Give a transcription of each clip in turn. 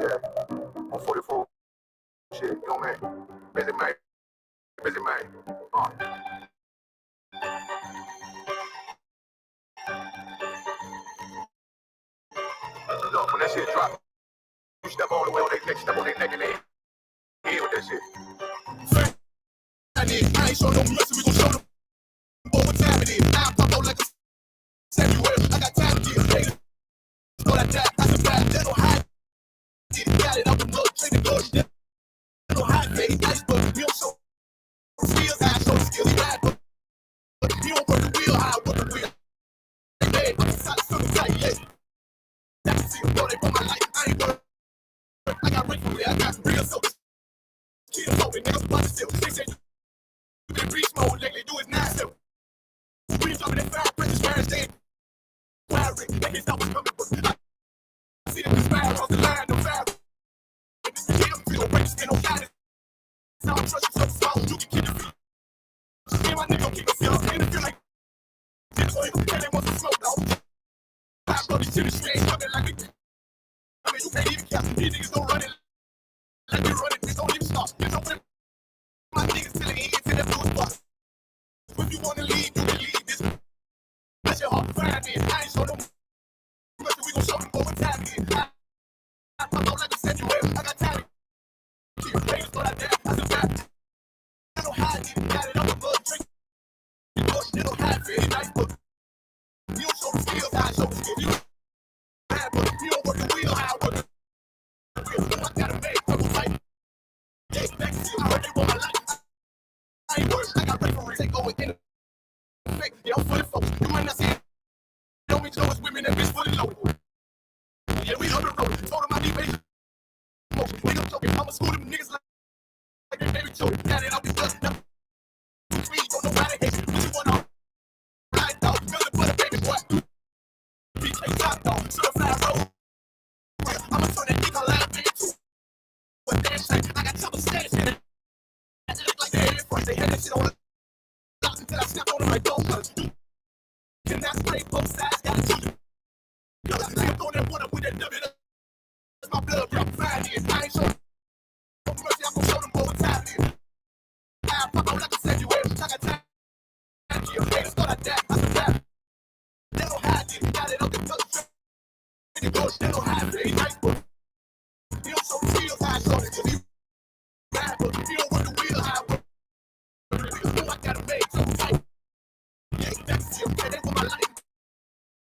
Yeah, on 44 shit, you know what I mean? Busy man, busy man. Look, when that shit drop, you step all the way on their neck, step on their neck and they heal with that shit. I ain't show no mercy, we gon' show them what time it is. I pop out like a Samuel, I got time to get know that that's a bad, they don't hide it, got it out the mud, train the good, they don't hide it, iceberg, we don't show skills, I show skills, he ride, but he don't work the wheel, I work the wheel. They mad, but it's solid, something tight, yeah. That's a single, bro, they want my life, I ain't work. I got rent from there, I got some real soaps. Keep them open, niggas, but still, they say you can reach mode, lately do it now, still. We talking that fire, precious fire, stay wiring, they can stop us coming, but I see them conspire off the line, no fire. Get them, feel breaks, they don't got it. Now I trust you so small, you can keep the feet. Me and my nigga keep us young, and it feel like this way, and they want some smoke, dog. I brought this shit in straight, coming like it. I mean, you can't even catch them, these niggas don't run it. Like they run it, they don't even stop. You know what? My niggas telling it to them new spots. If you wanna leave, you can leave this. That's your heart, find it. I ain't show them. We gon' show them over time again. I pop out like a Samuel, I got time. Keep your face, but I damn, that's a fact. I don't hide it, got it on the mud, drink. You push, they don't hide it, nice book. You don't show the skills, I show the skills. You hide, but you don't work the wheel, I work the wheel. I gotta make trouble fight. Yeah, next to you, I heard they want my life. I ain't worried, I got referees, they go in. Fake, they all fully focused. You might not see it. Don't be Joe's women, that bitch fully loaded. Yeah, we on the road, told them I need basic motion. Niggas joking, I'ma school them niggas like they baby children. Got it, I'll be busting up. Sweet, don't know how to hate you. What you want on? Ride dog, building for the baby boy. BK top dog, certified road. I'ma turn that nigga loud, nigga too. But damn shit, I got trouble status in it. I just look like they had it, they had that shit on the blocks until I stepped on them like don't touch you. Can that spray both sides, gotta shoot you. I'm throwing that water with that W. That's my blood, I'm fine here. I ain't showing mercy, I'm gonna show them over time here. I pop out like a Samuel, I got time. Your haters thought I died, I survived. They don't hide it, got it on the touch. They don't hide it, nice book. You don't show the skills, I show it to you. Bad book, you don't work the wheel, I work. I gotta make some fight. Yeah, that's it, okay, they want my life.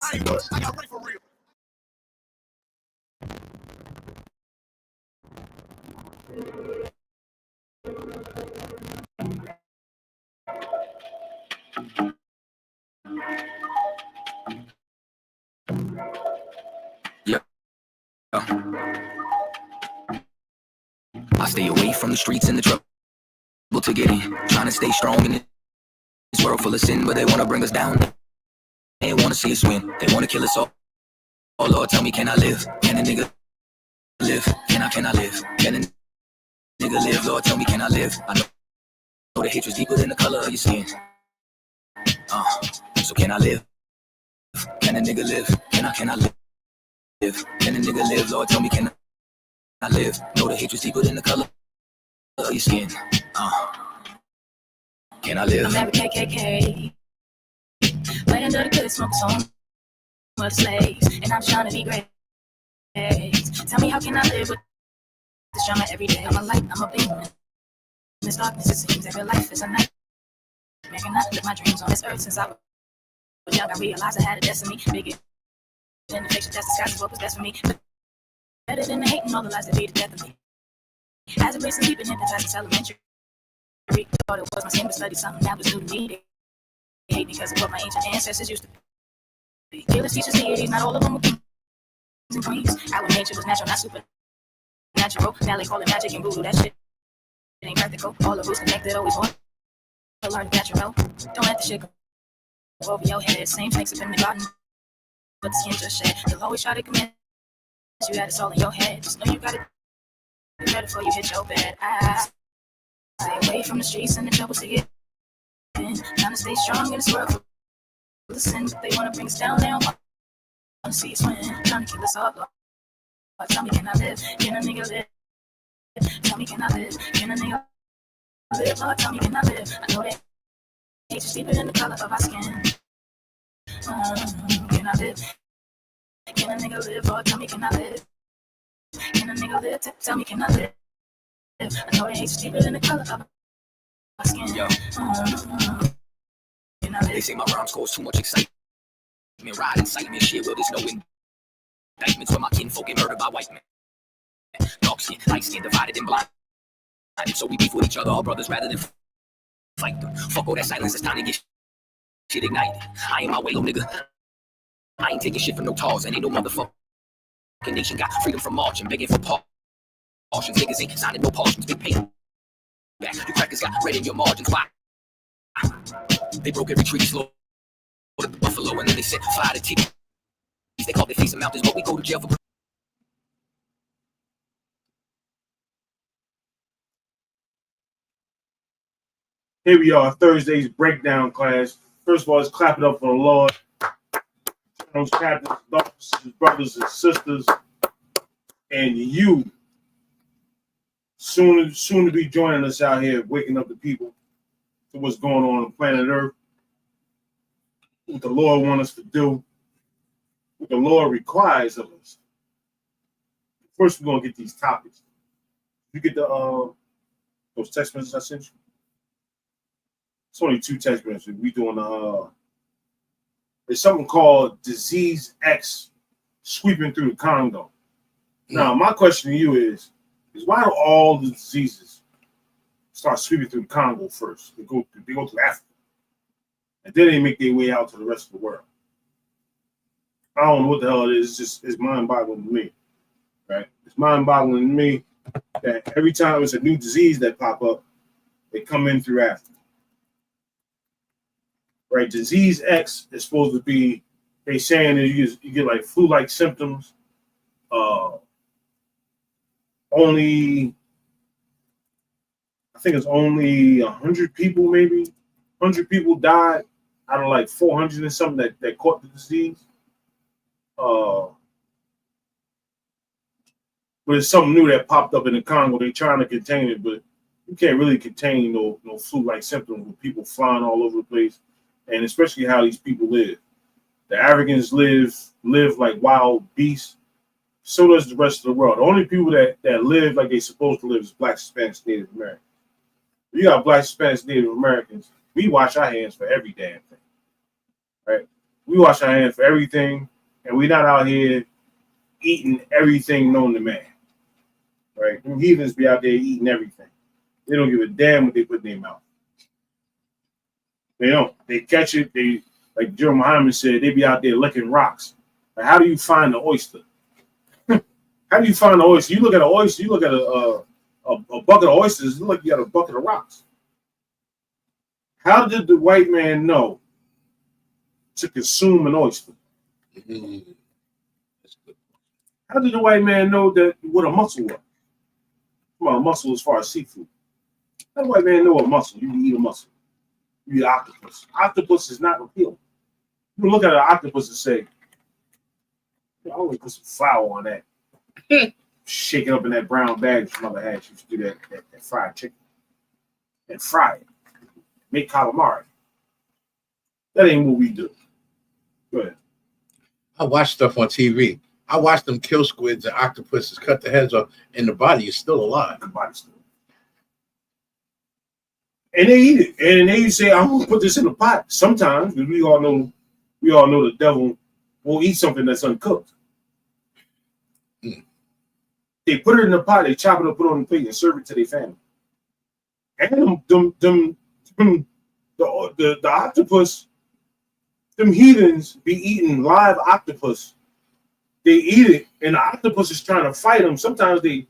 I ain't worried, I got ready for real. Yeah. I stay away from the streets and the trouble to get in. Trying to stay strong in this world full of sin, but they wanna bring us down. They wanna see us win. They wanna kill us all. Oh Lord, tell me, can I live? Can a nigga live? Can I live? Can a nigga live? Lord, tell me, can I live? I know the hatred's deeper than the color of your skin. So can I live? Can a nigga live? Can I live? Can a nigga live? Lord, tell me, can I live? Know the hatred's deeper than the color of your skin. Can I live? I'm at KKK. Way under the good smoke song. Mother slaves, and I'm trying to be great. Tell me, how can I live with this drama every day? I'm a light, I'm a beam. In this darkness, it seems every life is a night. Man, can I live my dreams on this earth since I was young? I realized I had a destiny bigger than the fiction just disguises what was best for me. But better than the hate and all the lies that lead to death of me. As a recent deep and hypnotized since elementary. Thought it was my sin, but studied something that was new to me. They hate because of what my ancient ancestors used to be. Killers, teachers, deities, not all of them were kings and queens. Our nature was natural, not supernatural. Now they call it magic and voodoo. That shit ain't practical. All of who's connected always want to learn natural. Don't let the shit go over your head. Same snakes up in the garden, but the skin just shed. They'll always try to convince you that it's all in your head. Just know you gotta do better before you hit your bed. Stay away from the streets and the troubles to get in. Trying to stay strong in this world. Listen, they wanna bring us down. They don't wanna see us win. Trying to keep us all low. Tell me, can I live? Can a nigga live? Tell me, can I live? Can a nigga live? Lord, tell me, can I live? I know that hate is deeper than the color of our skin. Can I live? Can a nigga live? Lord, tell me, can I live? Can a nigga live? Tell me, can I live? I know that hate is deeper than the color of our skin. Yo. Can I live? They say my rhymes cause too much excitement. Ride incitement, shit, well, there's no indictments for my kinfolk get murdered by white men. Dark skin, light skin, divided and blind. So we beef with each other, our brothers, rather than fight them. Fuck all that silence, it's time to get shit ignited. I ain't my way, little nigga. I ain't taking shit from no tars, and ain't no motherfucking nation got freedom from marching, begging for portions. Niggas ain't signing no portions, big pay back. You crackers got red in your margins. Why? They broke every tree, slow the buffalo, and then they set fire to TITHES. They call their feast of mountains, but we go to jail for. Here we are, Thursday's breakdown class. First of all, let's clap it up for the Lord. Those captains, officers, brothers and sisters, and you soon to be joining us out here, waking up the people to what's going on planet Earth, what the Lord wants us to do, what the Lord requires of us. First, we're gonna get these topics. You get the those text messages I sent you. It's only 2 text messages. We doing there's something called Disease X sweeping through the Congo. Now, my question to you is why do all the diseases start sweeping through the Congo first? They go through Africa, and then they make their way out to the rest of the world. I don't know what the hell it is. It's mind-boggling to me, right? It's mind-boggling to me that every time it's a new disease that pop up, they come in through Africa. Right, Disease X is supposed to be, they saying that you get like flu-like symptoms. Only, I think it's only 100 people, maybe 100 people died out of like 400 and something that caught the disease. But it's something new that popped up in the Congo. They're trying to contain it, but you can't really contain no flu-like symptoms with people flying all over the place. And especially how these people live. The Africans live like wild beasts. So does the rest of the world. The only people that live like they're supposed to live is Black, Hispanics, Native Americans. You got Black, Hispanics, Native Americans. We wash our hands for every damn thing, right? We wash our hands for everything, and we're not out here eating everything known to man, right? Them heathens be out there eating everything. They don't give a damn what they put in their mouth. They don't. They catch it. They, like Joe Muhammad said, they be out there licking rocks. Like, how do you find the oyster? How do you find the oyster? You look at an oyster. You look at a bucket of oysters. You look, you got a bucket of rocks. How did the white man know to consume an oyster? How did the white man know that what a mussel was? Come on, a mussel as far as seafood. How did the white man know a mussel? You can eat a mussel. You eat octopus. Octopus is not appealing. You look at an octopus and say, I always put some flour on that. Shake it up in that brown bag your mother had. She used to do that fried chicken. And fry it. Make calamari. That ain't what we do. Go ahead. I watch stuff on TV. I watch them kill squids and octopuses, cut the heads off, and the body is still alive. The body's still. And they eat it. And they say, I'm gonna put this in a pot. Sometimes, because we all know the devil will eat something that's uncooked. They put it in the pot, they chop it up, put it on the plate, and serve it to their family. And the octopus, them heathens be eating live octopus. They eat it, and the octopus is trying to fight them. Sometimes they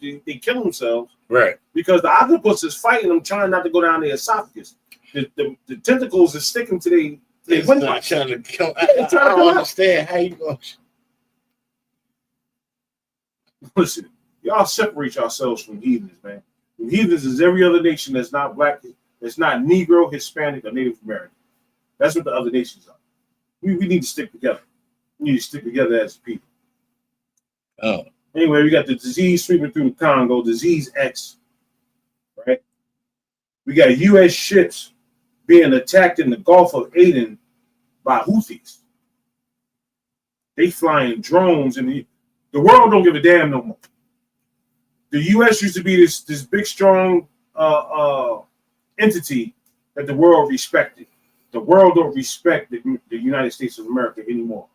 kill themselves, right? Because the octopus is fighting them, trying not to go down their esophagus. The tentacles are sticking to their not trying to kill. I don't understand how you go. Listen, y'all separate yourselves from heathens, man. The heathens is every other nation that's not black, that's not Negro, Hispanic, or Native American. That's what the other nations are. We need to stick together. We need to stick together as a people. Oh. Anyway, we got the disease sweeping through the Congo, disease X, right? We got U.S. ships being attacked in the Gulf of Aden by Houthis. They flying drones, and the world don't give a damn no more. The U.S. used to be this big, strong entity that the world respected. The world don't respect the United States of America anymore.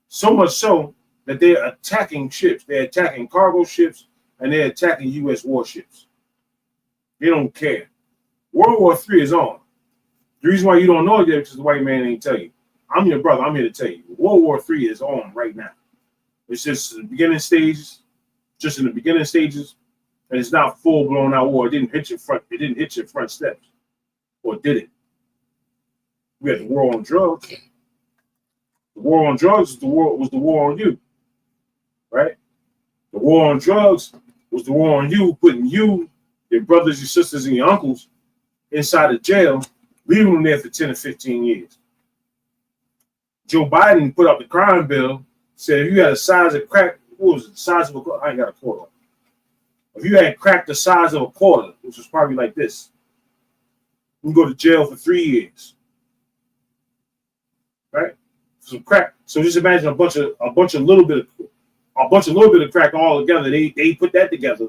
So much so that they're attacking ships. They're attacking cargo ships, and they're attacking U.S. warships. They don't care. World War III is on. The reason why you don't know it yet is because the white man ain't tell you. I'm your brother. I'm here to tell you. World War III is on right now. It's just in the beginning stages. Just in the beginning stages, and it's not full blown out war. It didn't hit your front. It didn't hit your front steps, or did it? We had the war on drugs. The war on drugs was the war on you, right? The war on drugs was the war on you, putting you, your brothers, your sisters, and your uncles inside of jail, leaving them there for 10 or 15 years. Joe Biden put up the crime bill, said if you had a size of crack, what was it? The size of a quarter? I ain't got a quarter. If you had crack the size of a quarter, which was probably like this, you can go to jail for 3 years. Right? Some crack. So just imagine a bunch of little bit of crack all together. They put that together,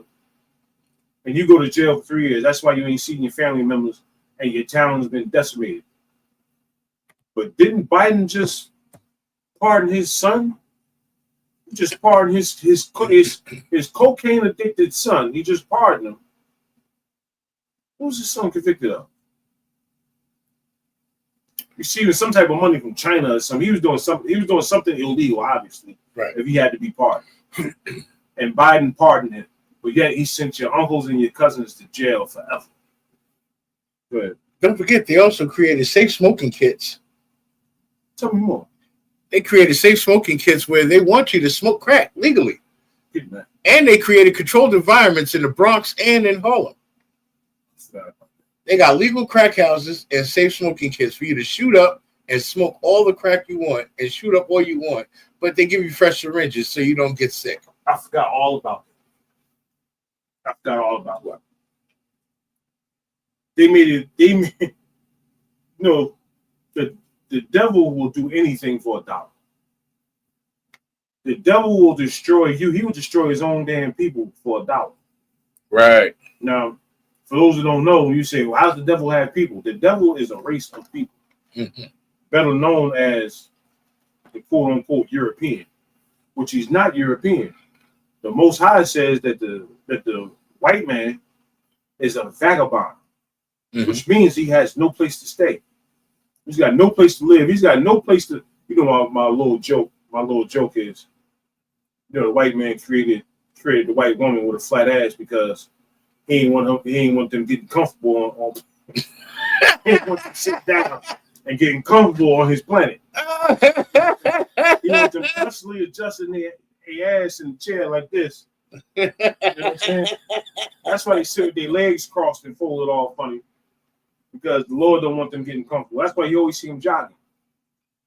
and you go to jail for 3 years. That's why you ain't seen your family members and your town has been decimated. But didn't Biden just pardon his son? He just pardoned his cocaine addicted son. He just pardoned him. What was his son convicted of? Receiving some type of money from China or something. He was doing something illegal, obviously. Right. If he had to be pardoned. And Biden pardoned him. But yet he sent your uncles and your cousins to jail forever. Good. Don't forget, they also created safe smoking kits. Tell me more. They created safe smoking kits where they want you to smoke crack legally. And they created controlled environments in the Bronx and in Harlem. They got legal crack houses and safe smoking kits for you to shoot up and smoke all the crack you want and shoot up all you want. But they give you fresh syringes so you don't get sick. I forgot all about what. The devil will do anything for $1. The devil will destroy you. He will destroy his own damn people for $1. Right. Now, for those who don't know, you say, well, how does the devil have people? The devil is a race of people, better known as the quote-unquote European, which he's not European. The Most High says that the white man is a vagabond, which means he has no place to stay. He's got no place to live. He's got no place to, my little joke. My little joke is, the white man created the white woman with a flat ass because he ain't want them getting comfortable on he didn't want them to sit down and getting comfortable on his planet. He wants them constantly adjusting their ass in the chair like this. You know what I'm saying? That's why they sit with their legs crossed and folded all funny. Because the Lord don't want them getting comfortable. That's why you always see them jogging.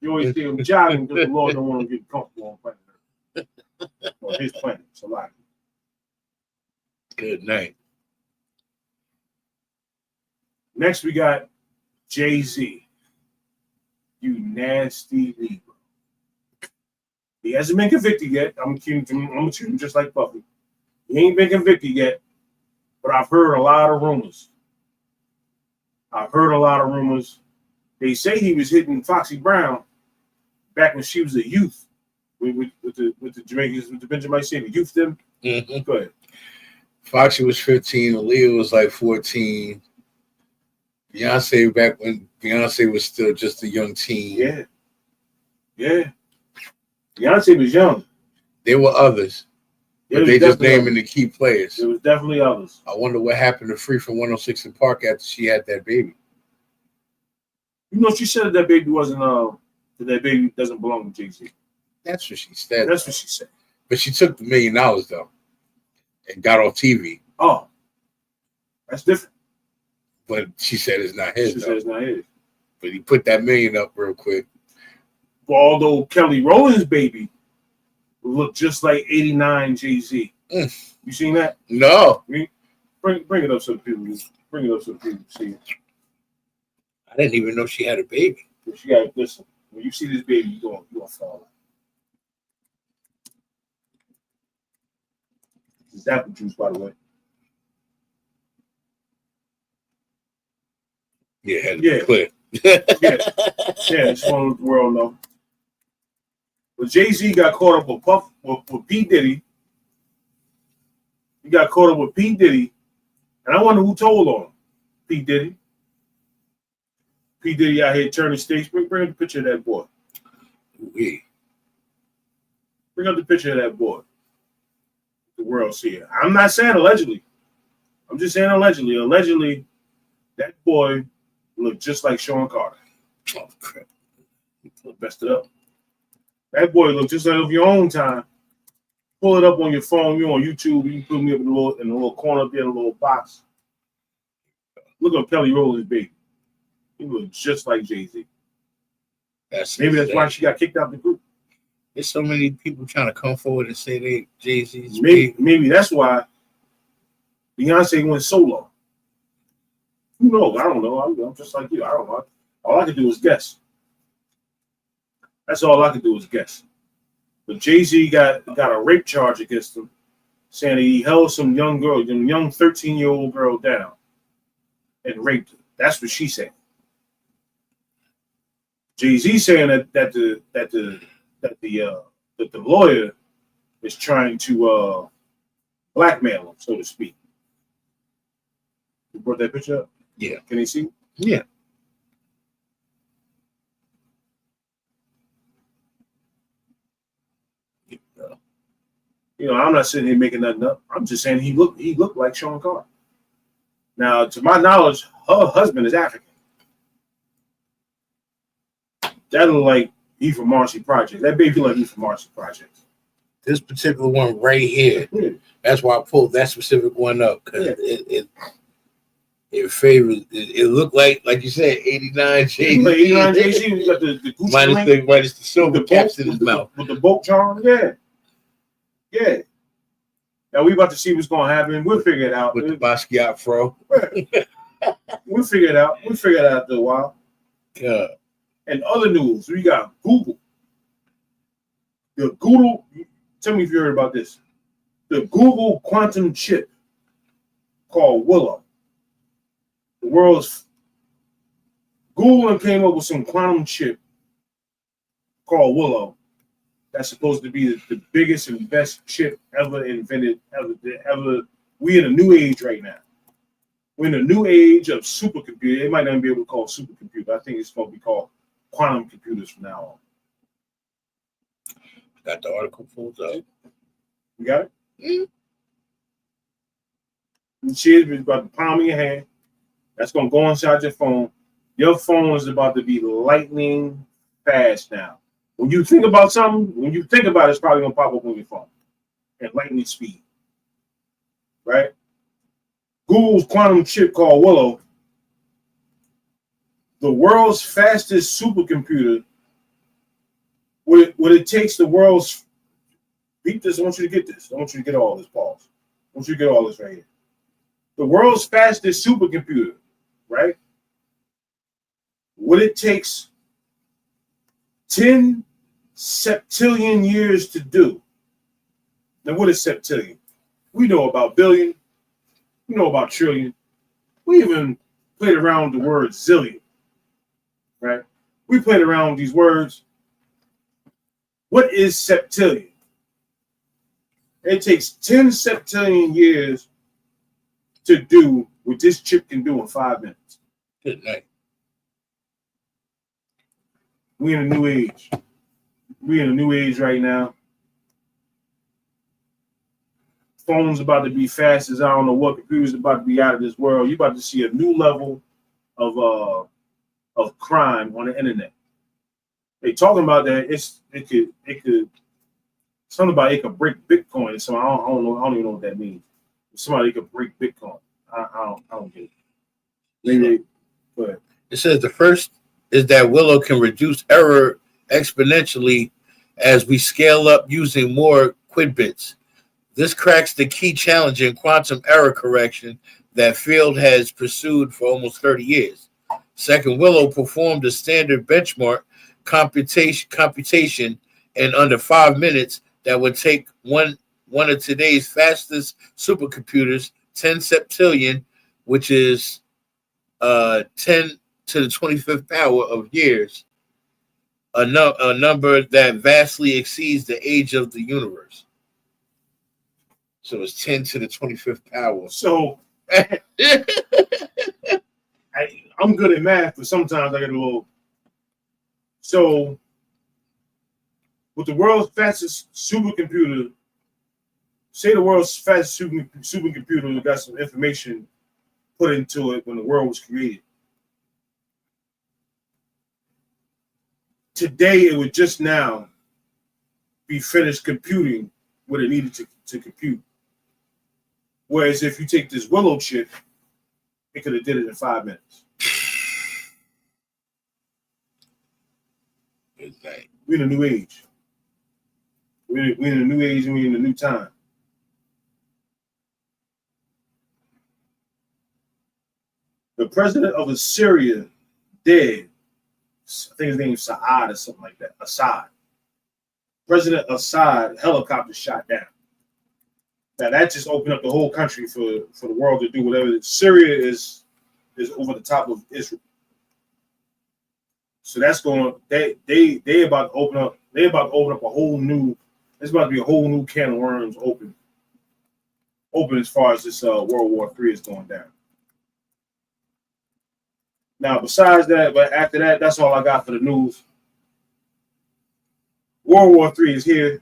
You always see them jogging because the Lord don't want them getting comfortable on planet Earth. Or his planet. It's a lot. Good night. Next, we got Jay-Z. You nasty Negro. He hasn't been convicted yet. I'm gonna treat him just like Puffy. He ain't been convicted yet, but I've heard a lot of rumors. They say he was hitting Foxy Brown back when she was a youth with the Jamaicans, with the Benjamin City. Youth them. Go ahead. Foxy was 15. Aaliyah was like 14. Beyonce back when Beyonce was still just a young teen. Yeah. Beyonce was young. There were others. But they just naming the key players. There was definitely others. I wonder what happened to Free from 106 and Park after she had that baby. She said that baby wasn't that baby doesn't belong to Jay-Z. That's what she said. That's what she said. But she took the $1 million though and got off TV. Oh, that's different. But she said it's not his. She said it's not his. But he put that $1 million up real quick. Well, although Kelly Rowland's baby look just like 89 Jay-Z. You seen that? No. Bring it up so people bring it up so people see it. I didn't even know she had a baby. But you gotta listen. When you see this baby, you're gonna fall. This is apple juice, by the way. Yeah, clear. Yeah, just want to let the world know. But Jay-Z got caught up with P. Diddy. He got caught up with P. Diddy. And I wonder who told on him. P. Diddy. P. Diddy out here turning states. Bring up the picture of that boy. Bring up the picture of that boy. The world see it. I'm not saying allegedly. I'm just saying allegedly. Allegedly, that boy looked just like Sean Carter. Oh, crap. Messed it up. That boy looked just like of your own time. Pull it up on your phone. You're on YouTube. You can put me up in the little corner up there in a little box. Look at Kelly Rowland's baby. He looked just like Jay-Z. Maybe that's why she got kicked out of the group. There's so many people trying to come forward and say they Jay-Z's maybe that's why Beyonce went solo. Who knows? I don't know. I'm just like you. I don't know. All I could do is guess. That's all I could do is guess. But Jay-Z got a rape charge against him, saying he held some young girl, young 13-year-old girl down and raped her. That's what she said. Jay-Z saying that the lawyer is trying to blackmail him, so to speak. You brought that picture up? Yeah. Can they see? Yeah. You know, I'm not sitting here making nothing up. I'm just saying he looked like Sean Carter. Now, to my knowledge, her husband is African. That look like he from Marcy Project. That baby like he from Marcy Project. This particular one right here. Yeah. That's why I pulled that specific one up because it favors. It looked like you said, 89 Jay-Z. 89 Jay-Z got the Gucci minus the silver caps in his mouth with the boat charm. Yeah. Now we about to see what's gonna happen. We'll figure it out with the Basquiat fro. We'll figure it out. We'll figure it out after a while. God. And other news, we got Google. The Google. Tell me if you heard about this. The Google quantum chip called Willow. The world's Google came up with some quantum chip called Willow. That's supposed to be the biggest and best chip ever invented, ever. We in a new age right now. We're in a new age of supercomputer. They might not be able to call it supercomputer. I think it's going to be called quantum computers from now on. Got the article pulled up. You got it? Mm-hmm. You see it? It's about the palm of your hand. That's going to go inside your phone. Your phone is about to be lightning fast now. When you think about something, it's probably going to pop up on your phone at lightning speed. Right? Google's quantum chip called Willow, the world's fastest supercomputer, what it takes the world's, beat this, I want you to get this. I want you to get all this, pause. I want you to get all this right here. The world's fastest supercomputer, right? What it takes 10 septillion years to do. Now, what is septillion? We know about billion. We know about trillion. We even played around with the word zillion, right? We played around with these words. What is septillion? It takes 10 septillion years to do what this chip can do in 5 minutes. Good night. We in a new age. We in a new age right now. Phones about to be fast as I don't know what. Computers about to be out of this world. You're about to see a new level of crime on the internet. They talking about that it could something about it could break Bitcoin. So I don't even know what that means. Somebody could break Bitcoin. I don't get it. Maybe, but it says the first is that Willow can reduce error exponentially as we scale up using more qubits. This cracks the key challenge in quantum error correction that field has pursued for almost 30 years. Second, Willow performed a standard benchmark computation in under 5 minutes that would take one of today's fastest supercomputers, 10 septillion, which is 10 to the 25th power of years, a number that vastly exceeds the age of the universe. So it's 10 to the 25th power. So I'm good at math, but sometimes I get a little. So with the world's fastest supercomputer, say the world's fastest supercomputer got some information put into it when the world was created. Today, it would just now be finished computing what it needed to compute. Whereas if you take this Willow chip, it could have did it in 5 minutes. Exactly. We're in a new age. We're in a new age and we're in a new time. The president of Assyria dead. I think his name's Saad or something like that. Assad. President Assad helicopter shot down. Now that just opened up the whole country for the world to do whatever. Syria is over the top of Israel. So that's going. They about to open up. They about to open up a whole new. There's about to be a whole new can of worms open as far as this World War III is going down. Now, besides that, but after that, that's all I got for the news. World War III is here.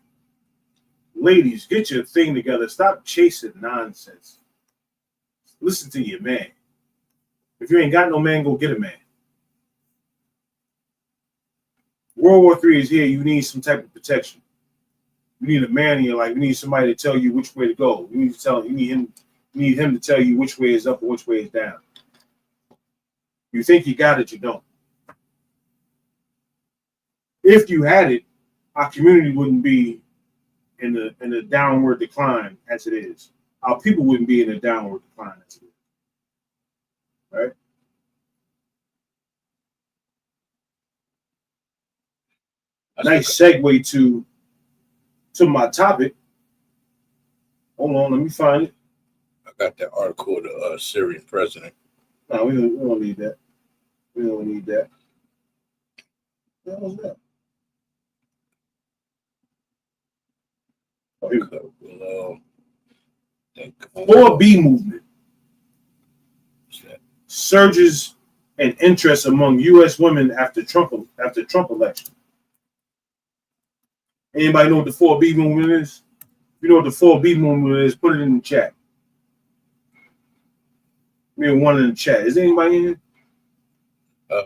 Ladies, get your thing together. Stop chasing nonsense. Listen to your man. If you ain't got no man, go get a man. World War III is here. You need some type of protection. You need a man in your life. You need somebody to tell you which way to go. You need him to tell you which way is up and which way is down. You think you got it, you don't. If you had it, our community wouldn't be in a downward decline as it is. Our people wouldn't be in a downward decline as it is. Right? A nice segue to my topic. Hold on, let me find it. I got that article of the Syrian president. No, we don't need that. We don't need that. What was that? Oh, here we go. 4B movement. Surges in interest among U.S. women after Trump election. Anybody know what the 4B movement is? If you know what the 4B movement is, put it in the chat. We have one in the chat. Is anybody in here?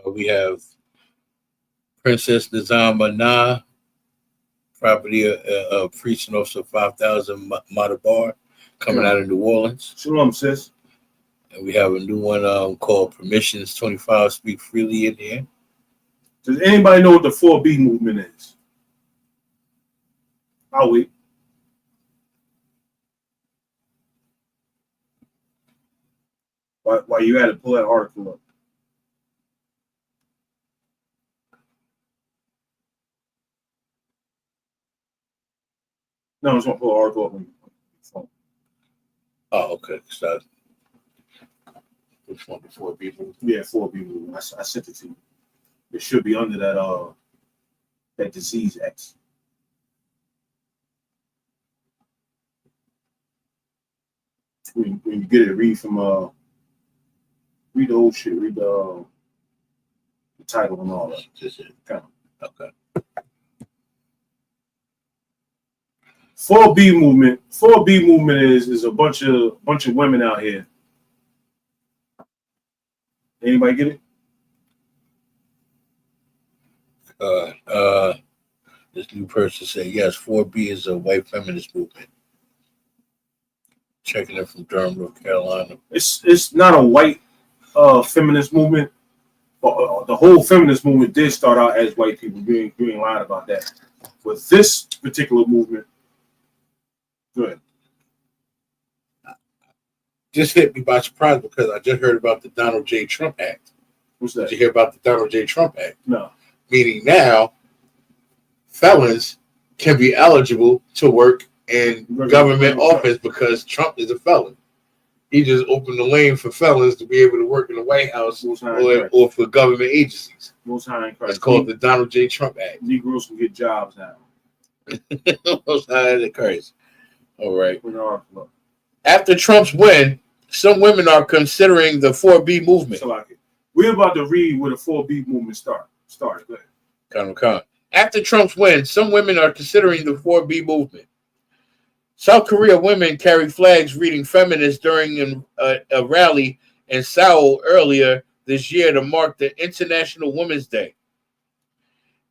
We have Princess Nizama Na, property of Priest and Officer 5000 Matabar, coming out of New Orleans. Shalom, sis. And we have a new one called Permissions 25 Speak Freely in here. Does anybody know what the 4B movement is? I'll wait. Why you had to pull that article up? No, I just want to pull an article up on your phone. Oh, okay. So, which one? The 4B movement? Yeah, 4B movement. I sent it to you. It should be under that disease X. When you get it, read the whole shit. Read the title and all that. Just it. Okay. 4B movement. 4B movement is a bunch of women out here. Anybody get it? This new person said yes. 4B is a white feminist movement. Checking it from Durham, North Carolina. It's not a white feminist movement, but the whole feminist movement did start out as white people. You ain't lying about that. With this particular movement, go ahead. Just hit me by surprise because I just heard about the Donald J. Trump Act. What's that? Did you hear about the Donald J. Trump Act? No. Meaning now, felons can be eligible to work in government office because Trump is a felon. He just opened the lane for felons to be able to work in the White House or for government agencies. Most High in Christ. It's called the Donald J. Trump Act. Negroes can get jobs now. Most High in Christ. All right. After Trump's win, some women are considering the 4B movement. We're about to read where the 4B movement started. Go ahead. After Trump's win, some women are considering the 4B movement. South Korea women carried flags reading feminist during a rally in Seoul earlier this year to mark the International Women's Day.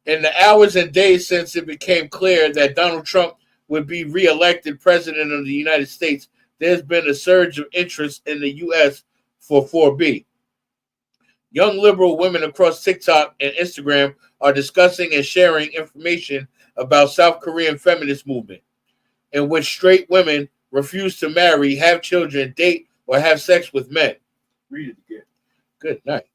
In the hours and days since it became clear that Donald Trump would be reelected president of the United States, there's been a surge of interest in the U.S. for 4B. Young liberal women across TikTok and Instagram are discussing and sharing information about South Korean feminist movement, in which straight women refuse to marry, have children, date, or have sex with men. Read it again. Good night.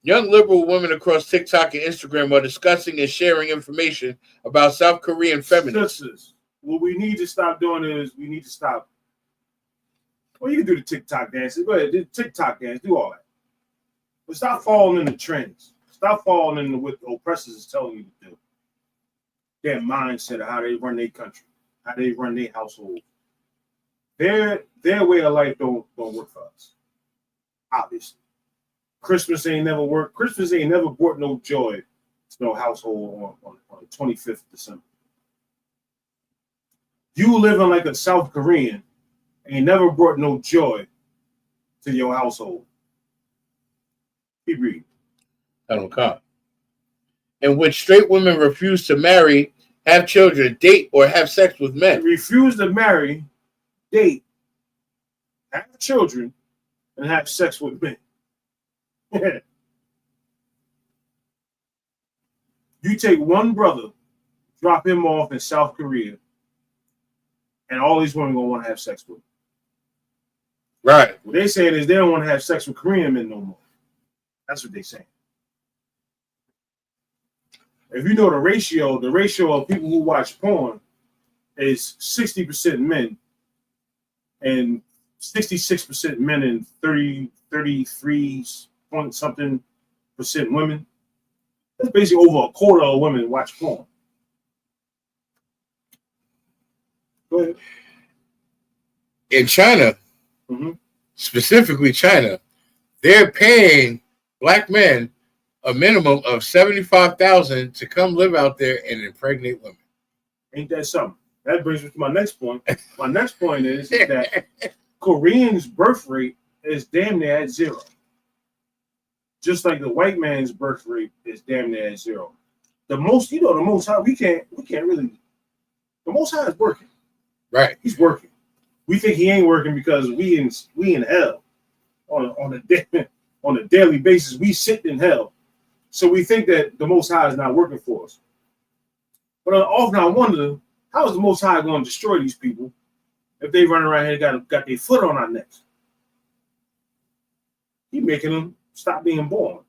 Young liberal women across TikTok and Instagram are discussing and sharing information about South Korean feminists. Sisters, what we need to stop doing is we need to stop. Well, you can do the TikTok dances. Go ahead, do the TikTok dance, do all that. But stop falling in the trends. Stop falling into what the oppressors is telling you to do. Their mindset of how they run their country, how they run their household. Their way of life don't work for us. Obviously. Christmas ain't never worked. Christmas ain't never brought no joy to no household on the 25th of December. You living like a South Korean ain't never brought no joy to your household. Keep reading. In which straight women refuse to marry, have children, date, or have sex with men. Refuse to marry, date, have children, and have sex with men. You take one brother, drop him off in South Korea, and all these women gonna want to have sex with him. Right. What they saying is they don't want to have sex with Korean men no more. That's what they saying. If you know the ratio of people who watch porn is 60% men and 66% men and 33 point something percent women. That's basically over a quarter of women watch porn. Go ahead. In China, specifically China, they're paying black men a minimum of $75,000 to come live out there and impregnate women. Ain't that something? That brings me to my next point. My next point is that Koreans' birth rate is damn near at zero. Just like the white man's birth rate is damn near at zero. The most high, we can't really. The most high is working. Right. He's working. We think he ain't working because we in hell on a daily basis. We sit in hell. So we think that the Most High is not working for us. But often I wonder, how is the Most High going to destroy these people if they run around here and got their foot on our necks? He's making them stop being born.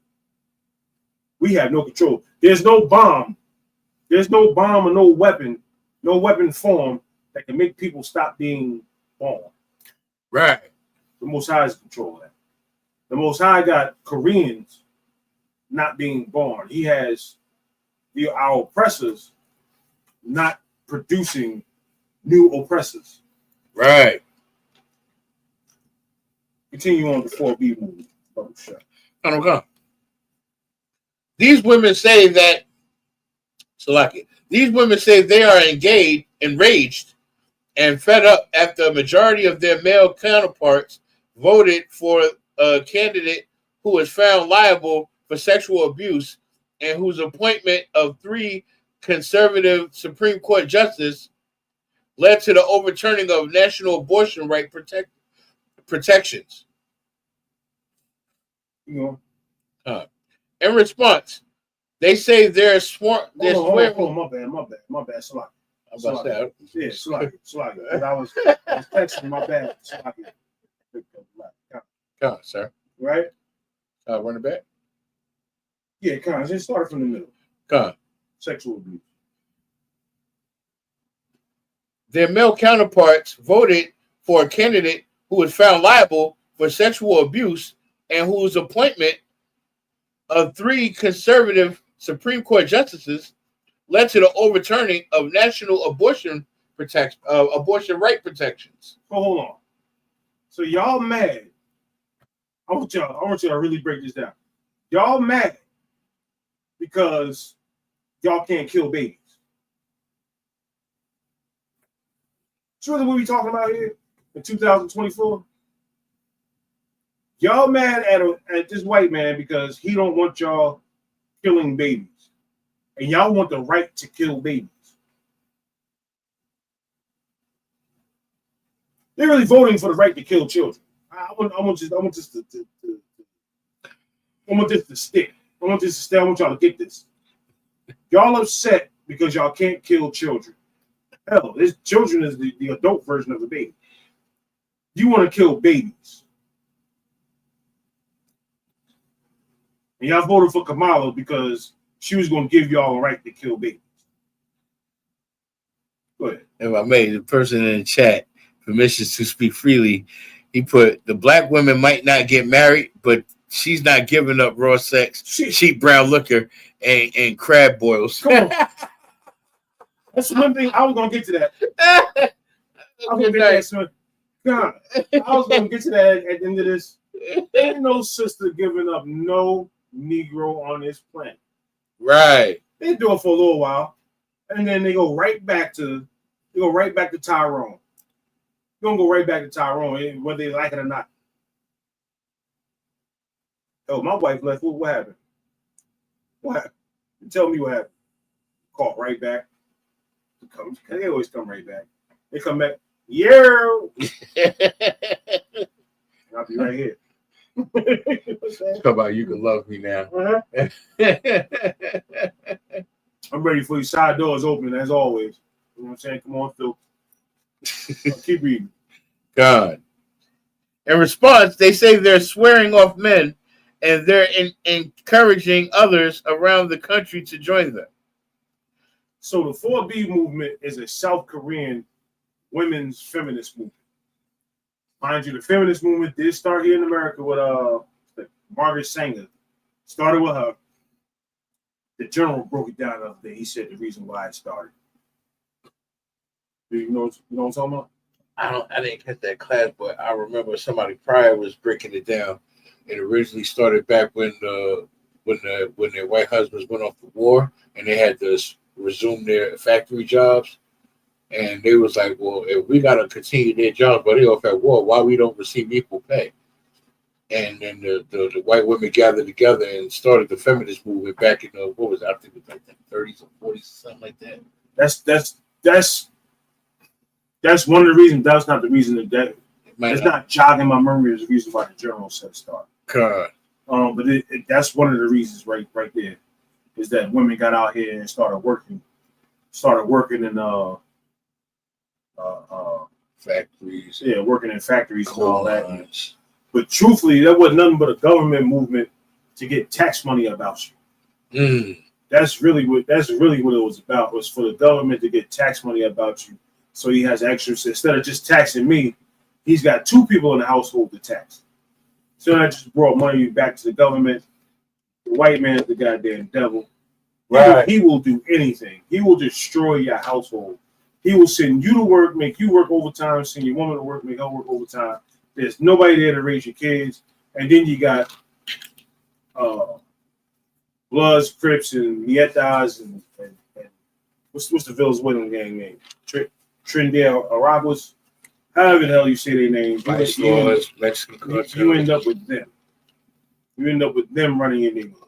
We have no control. There's no bomb. There's no bomb or no weapon form that can make people stop being born. Right. The Most High is in control of that. The Most High got Koreans not being born. He has our oppressors not producing new oppressors. Right. Continue on the 4B movement. I don't know. These women say that these women say they are enraged, and fed up after a majority of their male counterparts voted for a candidate who was found liable for sexual abuse and whose appointment of 3 conservative Supreme Court justices led to the overturning of national abortion right protections. In response, They say they're sworn. They're Hold swearing. on, my bad. Salaki. I'm about to say, Yeah, Salaki. But I was texting, my bad. Salaki. Come on, sir. Right? Run it back. Yeah, just start from the middle. Come on. Sexual abuse. Their male counterparts voted for a candidate who was found liable for sexual abuse and whose appointment of 3 conservative Supreme Court justices led to the overturning of national abortion right protections. Oh, hold on. So y'all mad? I want y'all to really break this down. Y'all mad because y'all can't kill babies. It's really what we talking about here in 2024. Y'all mad at this white man because he don't want y'all killing babies, and y'all want the right to kill babies. They're really voting for the right to kill children. I want this to stick. I want this to stay. I want y'all to get this. Y'all upset because y'all can't kill children. Hell, this children is the adult version of a baby. You want to kill babies. And y'all voted for Kamala because she was going to give y'all a right to kill babies. Go ahead. If I may, the person in the chat, permissions to speak freely, he put, the black women might not get married, but she's not giving up raw sex, cheap brown liquor, and crab boils. Come on. That's one thing. I was going to get to that. I was going to get to that at the end of this. Ain't no sister giving up no Negro on this planet. Right. They do it for a little while, and then they go right back to Tyrone. They're gonna go right back to Tyrone, whether they like it or not. Oh, my wife left. What happened? What happened? Tell me what happened. Caught right back. They always come right back. They come back. Yeah. I'll be right here. Talk about you can love me now. Uh-huh. I'm ready for you. Side doors open as always. You know what I'm saying? Come on, Phil. Keep reading. God. In response, they say they're swearing off men and they're encouraging others around the country to join them. So the 4B movement is a South Korean women's feminist movement. Mind you, the feminist movement did start here in America with Margaret Sanger. Started with her. The general broke it down the other day. He said the reason why it started. Do you know what I'm talking about? I didn't get that class, but I remember somebody prior was breaking it down. It originally started back when their white husbands went off to war and they had to resume their factory jobs. And they was like, well, if we got to continue their jobs, but they off at war, why we don't receive equal pay? And then the white women gathered together and started the feminist movement back in I think it was like the 30s or 40s, something like that. That's one of the reasons. That's not the reason that it's not jogging my memory as the reason why the journal said start. God. But that's one of the reasons right there is that women got out here and started working in factories. Yeah, working in factories and all that. But truthfully, that wasn't nothing but a government movement to get tax money about you. That's really what it was about. Was for the government to get tax money about you. So he has extra. Instead of just taxing me, he's got 2 people in the household to tax. So that just brought money back to the government. The white man is the goddamn devil. Right. He will do anything. He will destroy your household. He will send you to work, make you work overtime, send your woman to work, make her work overtime. There's nobody there to raise your kids. And then you got Bloods, Crips, and Yetas, and what's the Ville's Willing gang name? Trindale Araguas. However the hell you say their names. You end up with them. You end up with them running your neighborhood.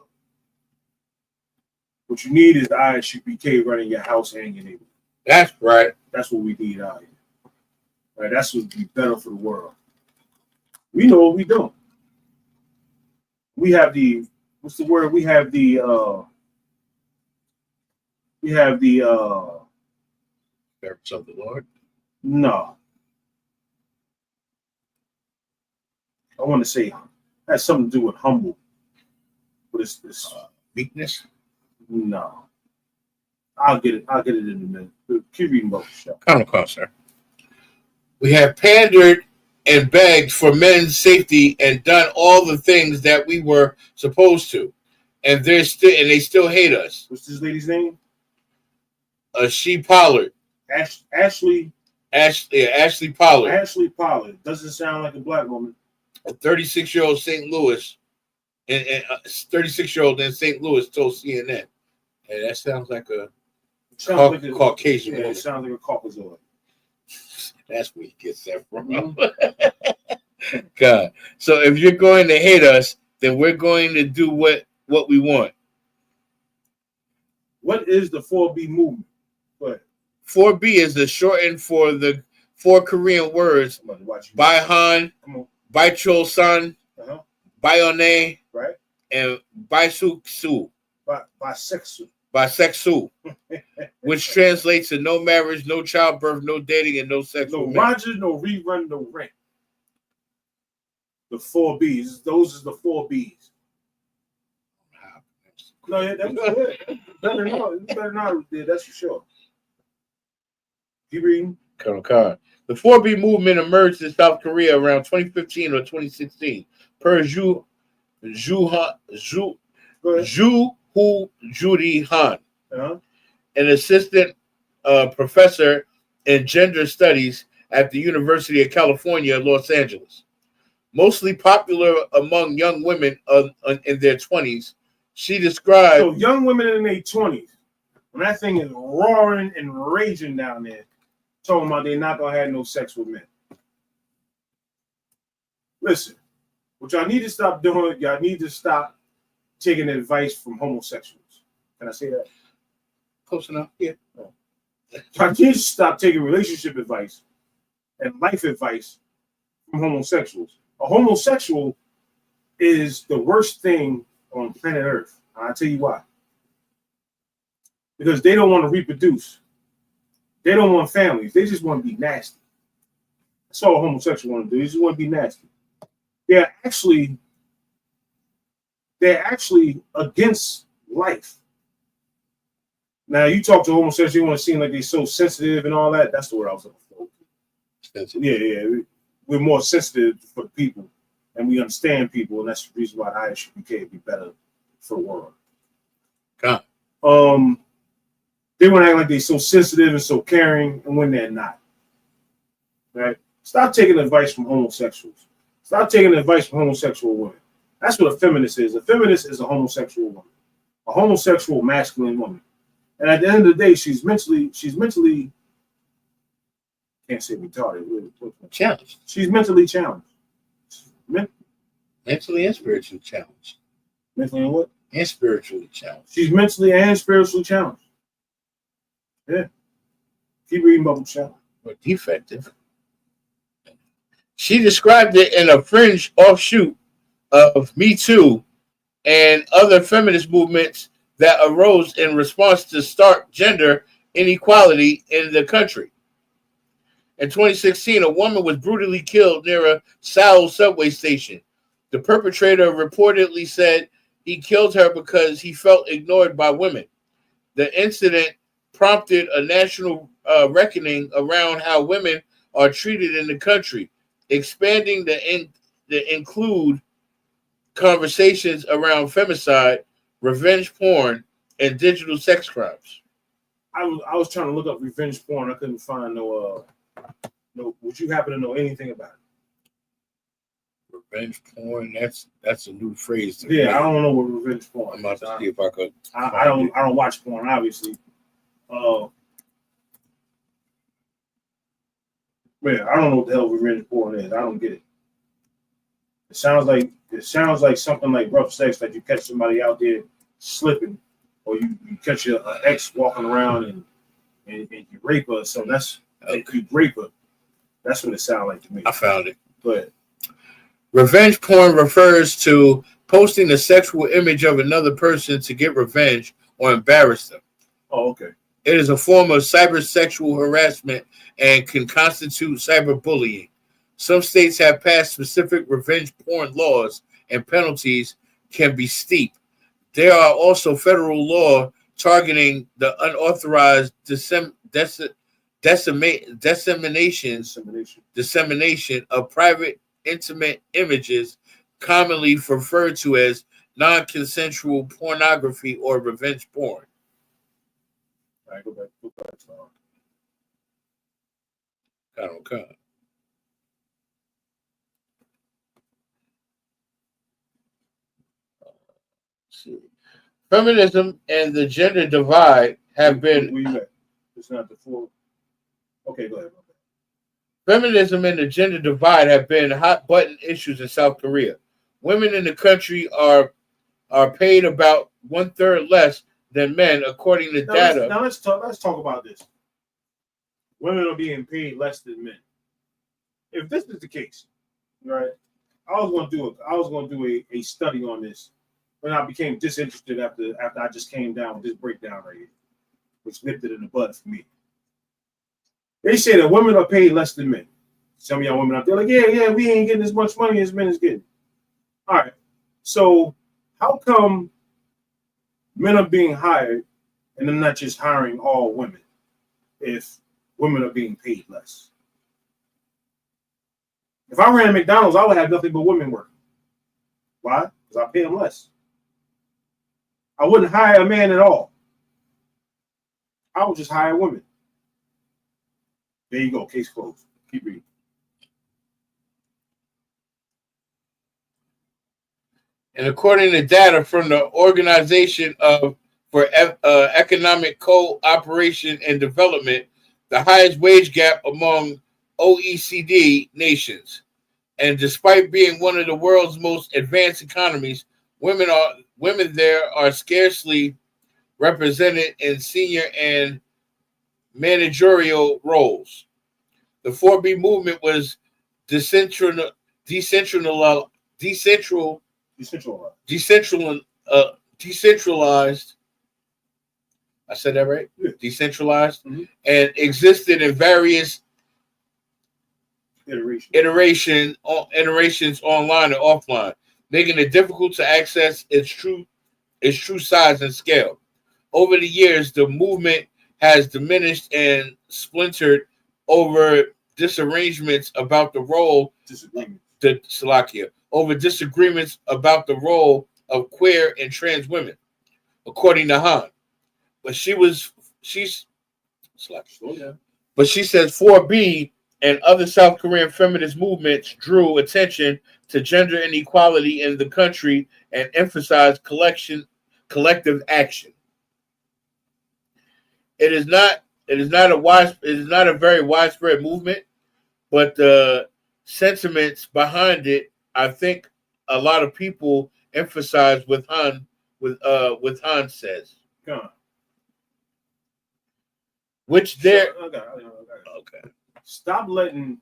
What you need is the ISUPK running your house and your neighborhood. That's right. That's what we need out here. Right? That's what would be better for the world. We know what we do. We have the what's the word? We have the We have the Servants of the Lord. no. I want to say has something to do with humble, but it's Meekness. no. I'll get it in a minute. Keep reading about the show. Come across, sir. We have pandered and begged for men's safety and done all the things that we were supposed to, and they still hate us. What's this lady's name? She Pollard. Ashley Pollard. Ashley Pollard. Doesn't sound like a black woman. A 36-year-old St. Louis, and 36-year-old in St. Louis told CNN. And that sounds like a Caucasian woman. It sounds like a Caucasoid. That's where he gets that from. God. So if you're going to hate us, then we're going to do what we want. What is the 4B movement? What? 4B is the shortened for the 4 Korean words: Baihan, Baichol San, Bayone, right, and Baisuksu. Bisexual, which translates to no marriage, no childbirth, no dating, and no sexual. No Roger, no rerun, no rent. The 4Bs. Those are the 4Bs. No, yeah, that's good. Better not. Yeah, that's for sure. Keep reading. Colonel Khan. The 4B movement emerged in South Korea around 2015 or 2016. Per Ju Judy Han, an assistant professor in gender studies at the University of California, Los Angeles. Mostly popular among young women in their 20s, she described... So young women in their 20s, when that thing is roaring and raging down there, talking about they're not going to have no sex with men. Listen, what y'all need to stop doing, y'all need to stop taking advice from homosexuals. Can I say that? Close enough, yeah. Y'all need to stop taking relationship advice and life advice from homosexuals. A homosexual is the worst thing on planet Earth. I'll tell you why. Because they don't want to reproduce. They don't want families. They just want to be nasty. That's all a homosexual want to do. They just want to be nasty. They're actually against life. Now, you talk to homosexuals, you want to seem like they're so sensitive and all that. That's the word I was looking for. Sensitive. Yeah. We're more sensitive for people, and we understand people, and that's the reason why ISUPK would be better for the world. God. They want to act like they're so sensitive and so caring, and when they're not. Right? Stop taking advice from homosexuals. Stop taking advice from homosexual women. That's what a feminist is. A feminist is a homosexual woman, a homosexual masculine woman. And at the end of the day, she's mentally can't say retarded. Challenged. She's mentally challenged. Mentally and spiritually challenged. Mentally and what? And spiritually challenged. She's mentally and spiritually challenged. Yeah. Keep reading Bubble Shower. Or defective. She described it in a fringe offshoot of Me Too and other feminist movements that arose in response to stark gender inequality in the country. In 2016, a woman was brutally killed near a Seoul subway station. The perpetrator reportedly said he killed her because he felt ignored by women. The incident prompted a national reckoning around how women are treated in the country, expanding the include conversations around femicide, revenge porn, and digital sex crimes. I was trying to look up revenge porn. I couldn't find no. Would you happen to know anything about it? Revenge porn. That's a new phrase to me. I don't know what revenge porn. I'm about to see if I could. I don't watch porn, obviously. Man, I don't know what the hell revenge porn is. I don't get it. It sounds like something like rough sex, like you catch somebody out there slipping, or you catch your ex walking around and you rape her. So that's you rape her. That's what it sounds like to me. I found it. But revenge porn refers to posting a sexual image of another person to get revenge or embarrass them. Oh, okay. It is a form of cybersexual harassment and can constitute cyberbullying. Some states have passed specific revenge porn laws, and penalties can be steep. There are also federal law targeting the unauthorized dissemination of private, intimate images, commonly referred to as non-consensual pornography or revenge porn. All right, go back. Okay. Feminism and the gender divide have been. Where you at? It's not the full. Okay, go ahead. Feminism and the gender divide have been hot button issues in South Korea. Women in the country are paid about 1/3 less than men, according to data. Let's talk about this. Women are being paid less than men. If this is the case, right? I was going to do a study on this, but I became disinterested after I just came down with this breakdown right here, which nipped it in the bud for me. They say that women are paid less than men. Some of y'all women out there like, yeah, we ain't getting as much money as men is getting. All right. So how come men are being hired and they're not just hiring all women if women are being paid less? If I ran McDonald's, I would have nothing but women working. Why? Because I pay them less. I wouldn't hire a man at all. I would just hire women. There you go. Case closed. Keep reading. And according to data from the Organization for Economic Cooperation and Development, the highest wage gap among OECD nations. And despite being one of the world's most advanced economies, women there are scarcely represented in senior and managerial roles. The 4B movement was decentralized. I said that right? Yeah. Decentralized, mm-hmm. And existed in various iterations online and offline, making it difficult to access its true size and scale. Over the years, the movement has diminished and splintered over disagreements about the role about the role of queer and trans women, according to Han. But she says 4B and other South Korean feminist movements drew attention to gender inequality in the country and emphasized collective action. It is not a very widespread movement, but the sentiments behind it, I think a lot of people emphasize with Han says. God. Okay. Stop letting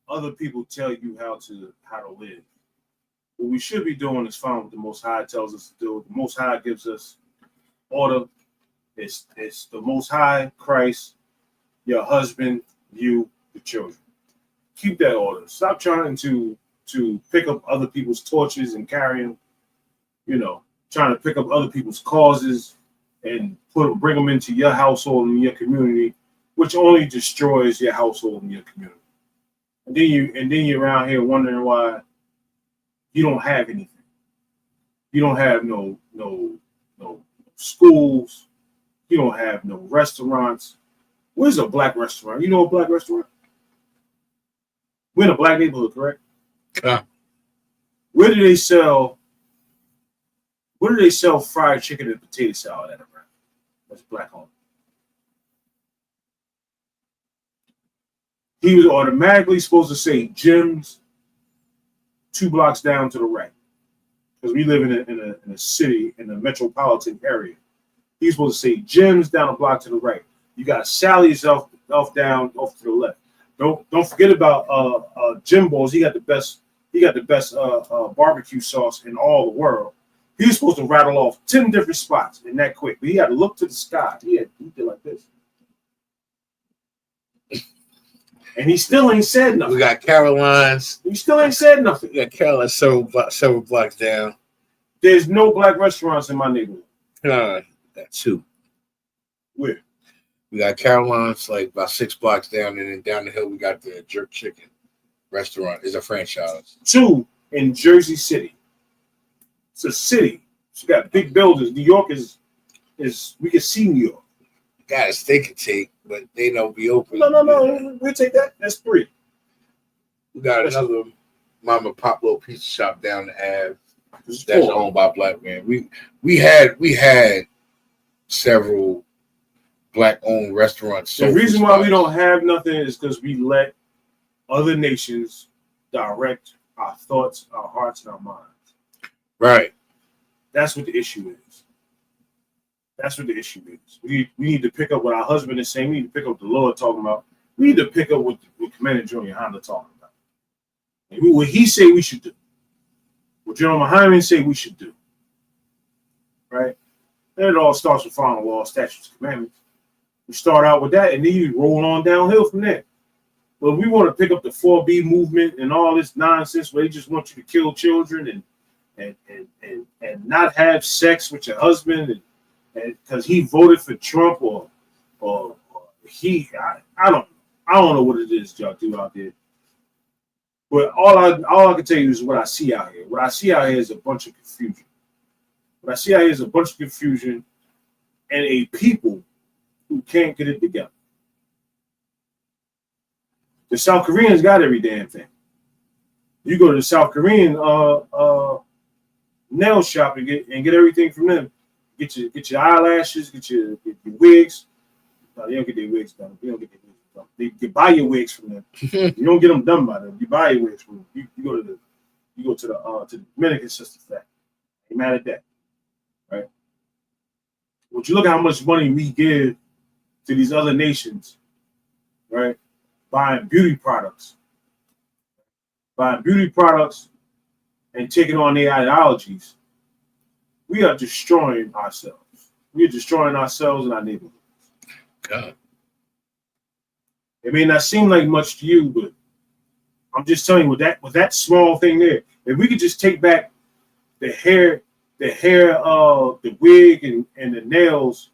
other people tell you how to live. What we should be doing is following what the Most High tells us to do. The Most High gives us order. It's the Most High, Christ, your husband, you, the children. Keep that order. Stop trying to pick up other people's torches and carry them. Trying to pick up other people's causes and bring them into your household and your community, which only destroys your household and your community. And then you're around here wondering why you don't have anything. You don't have no schools. You don't have no restaurants. Where's a black restaurant? You know a black restaurant? We're in a black neighborhood, correct? Yeah. Where do they sell fried chicken and potato salad at around? That's black owned. He was automatically supposed to say Jim's 2 blocks down to the right. Because we live in a city, in a metropolitan area. He's supposed to say Jim's down a block to the right. You got Sally's off down off to the left. Don't forget about Jimbo's. He got the best barbecue sauce in all the world. He was supposed to rattle off 10 different spots in that quick, but he had to look to the sky. He did like this. And he still ain't said nothing. We got Caroline's. He still ain't said nothing. We got Caroline's several blocks down. There's no black restaurants in my neighborhood. Got two. Where? We got Caroline's like about 6 blocks down, and then down the hill we got the Jerk Chicken restaurant. It's a franchise. 2 in Jersey City. It's a city. It's got big buildings. New York is we can see New York. Got a steak and take, but they don't be open. No. We'll take that. That's 3. We got another mom and pop little pizza shop down the Ave. That's 4. owned by black men. We had several black owned restaurants. The reason why we don't have nothing is because we let other nations direct our thoughts, our hearts, and our minds. Right. That's what the issue is. That's what the issue is. We need to pick up what our husband is saying. We need to pick up what the Lord talking about. We need to pick up what Commander General YAHANNA talking about. And what he say we should do. What General Muhammad say we should do. Right? And it all starts with following law, statutes, commandments. We start out with that, and then you roll on downhill from there. But we want to pick up the 4B movement and all this nonsense where they just want you to kill children and not have sex with your husband and because he voted for Trump or I don't know what it is y'all do out there. But all I can tell you is what I see out here. What I see out here is a bunch of confusion. What I see out here is a bunch of confusion and a people who can't get it together. The South Koreans got every damn thing. You go to the South Korean nail shop and get everything from them. Get your eyelashes, get your wigs. No, they don't get their wigs done. They don't get their wigs done. You buy your wigs from them. You don't get them done by them. You buy your wigs from them. You go to the Dominican sister factory. Ain't mad at that, right? But you look at how much money we give to these other nations, right? Buying beauty products and taking on their ideologies. We are destroying ourselves. We are destroying ourselves and our neighborhoods. God. It may not seem like much to you, but I'm just telling you, with that small thing there, if we could just take back the hair, the wig and the nails,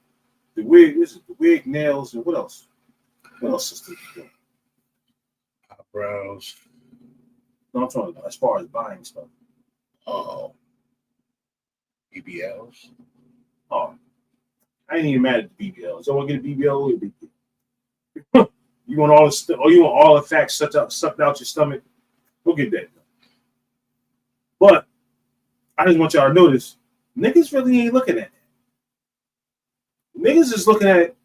the wig, nails, and what else? What else is there? Eyebrows. No, I'm talking about as far as buying stuff. BBLs. Oh, I ain't even mad at the BBLs. I want to get a BBL. You want all the stuff, or you want all the facts sucked out your stomach? Go get that. But I just want y'all to notice, niggas really ain't looking at that. Niggas is looking at.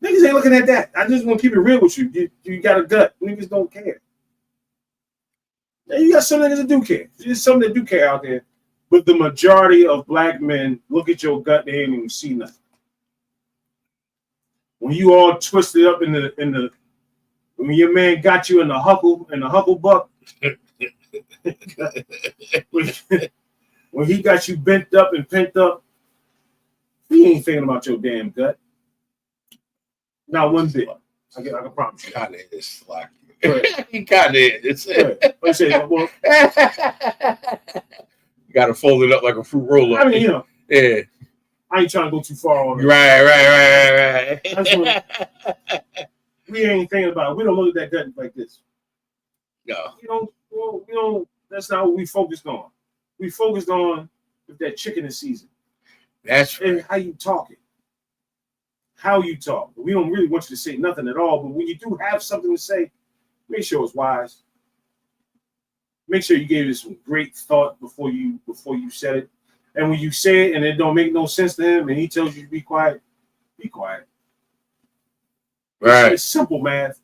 Niggas ain't looking at that. I just want to keep it real with you. You got a gut. Niggas don't care. Now, you got some niggas that do care. There's some that do care out there. But the majority of black men look at your gut, they ain't even see nothing. When you all twisted up in the when your man got you in the huckle buck, when he got you bent up and pent up, he ain't thinking about your damn gut. Not one bit. I can promise you. Kind of is like Right. he kind of is. Right. Say, well, you got to fold it up like a fruit roll up. I mean, you know, yeah. I ain't trying to go too far on it. Right. We ain't thinking about it. We don't look at that gut like this. No. We don't. That's not what we focused on. We focused on if that chicken is seasoned. That's right. And how you talking. How you talk. We don't really want you to say nothing at all, but when you do have something to say, make sure it's wise. Make sure you gave it some great thought before you said it. And when you say it and it don't make no sense to him and he tells you to be quiet, be quiet. Right. It's simple math.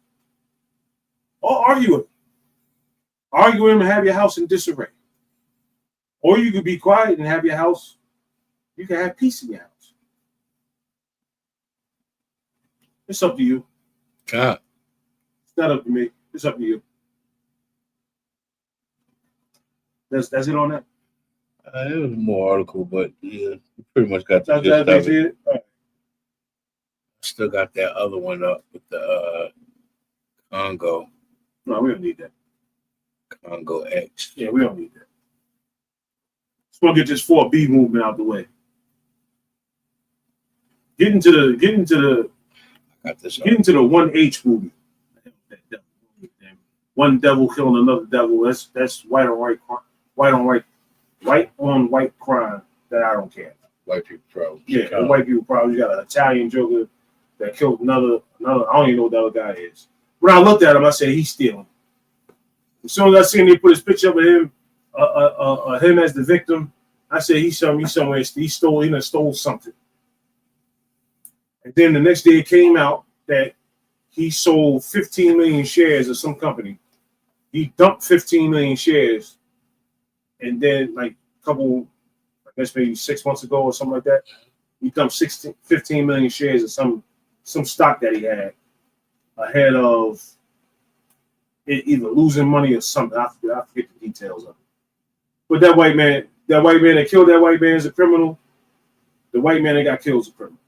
Or argue with him. Argue with him and have your house in disarray. Or you could be quiet and have your house, you can have peace in your house. It's up to you. God. It's not up to me. It's up to you. That's it on that. It was more article, but yeah, you pretty much got the That's gist of it. it. All right. Still got that other one up with the Congo No, we don't need that. X. Yeah, we don't need that. Just want to get this 4B movement out the way. Get into the Got this. Get into the 1H movement. One devil killing another devil. That's white on white crime that I don't care. White people problem. Yeah, the white people problem. You got an Italian joker that killed another. I don't even know what the other guy is. When I looked at him, I said he's stealing. As soon as I seen they put his picture of him, him as the victim, I said he's somewhere. He stole something. And then the next day it came out that he sold 15 million shares of some company. He dumped 15 million shares, and then like a couple, I guess maybe 6 months ago or something like that, he dumped 15 million shares of some stock that he had ahead of it either losing money or something. I forget the details of it. But that white man that killed that white man is a criminal. The white man that got killed is a criminal.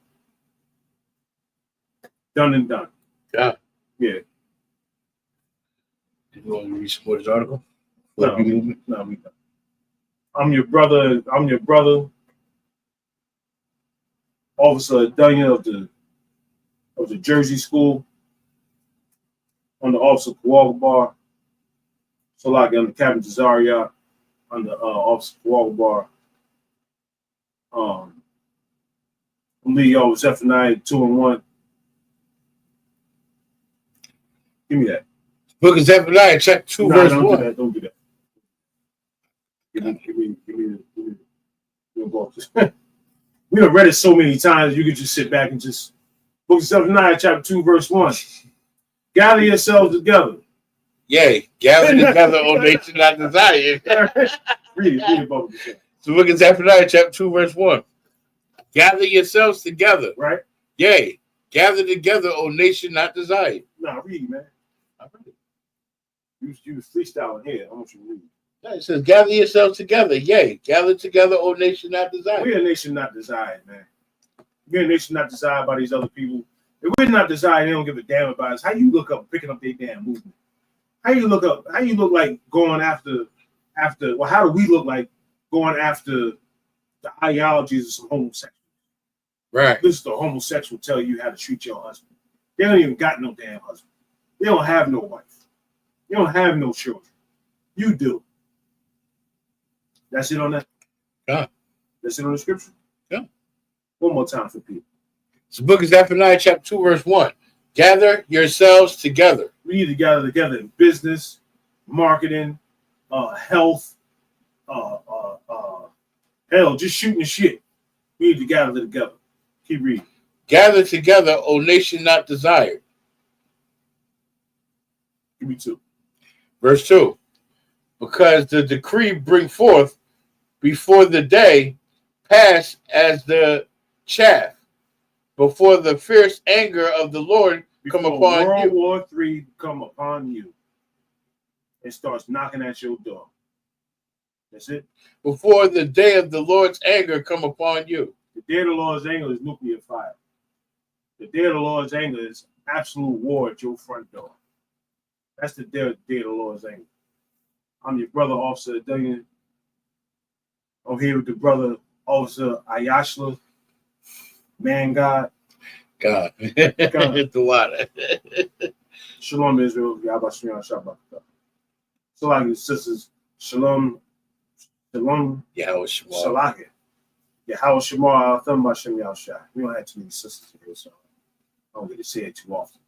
Done and done. Yeah. Yeah. Did you want to read some more of this article? No, we don't. I'm your brother, Officer Dunya of the Jersey School, under Officer Kawagabar. So like under Captain Cesaria, under Officer Kawagabar. I'm leading y'all with F9 2 and 1. Give me that. Book of Zephaniah, chapter 2, verse 1. Don't do that. Give me the book. We have read it so many times, you could just sit back and just. Book of Zephaniah, chapter 2, verse 1. Gather yourselves together. Yay, gather together, O nation not desired. Read it, Book. So look at Zephaniah, chapter 2, verse 1. Gather yourselves together. Right? Yay, gather together, O nation not desired. Nah, read, man. You was freestyling here. I want you to read. Yeah, it says, gather yourselves together. Yay, gather together, O nation not desired. We're a nation not desired, man. We're a nation not desired by these other people. If we're not desired, they don't give a damn about us. How you look up picking up their damn movement? How you look like going after well, how do we look like going after the ideologies of some homosexuals? Right. This is the homosexual tell you how to treat your husband. They don't even got no damn husband. They don't have no wife. They don't have no children. You do. That's it on that. Yeah. That's it on the scripture. Yeah. One more time for people. So book of Zephaniah, chapter 2, verse 1. Gather yourselves together. We need to gather together in business, marketing, health, hell, just shooting the shit. We need to gather together. Keep reading. Gather together, O nation not desired. Give me 2. Verse 2. Because the decree bring forth before the day pass as the chaff, before the fierce anger of the Lord come upon you. World War III come upon you. It starts knocking at your door. That's it. Before the day of the Lord's anger come upon you. The day of the Lord's anger is nuclear fire. The day of the Lord's anger is absolute war at your front door. That's the day of the Lord's anger. I'm your brother, Officer Dunya. I'm here with the brother, Officer Ayashla. Man, God. It's a lot. Shalom, Israel. Yahweh Shabbat. So, like his sisters, Shalom. Yahweh Shalach. Yahweh Shemar. We don't have too many sisters here, so I don't get to say it too often.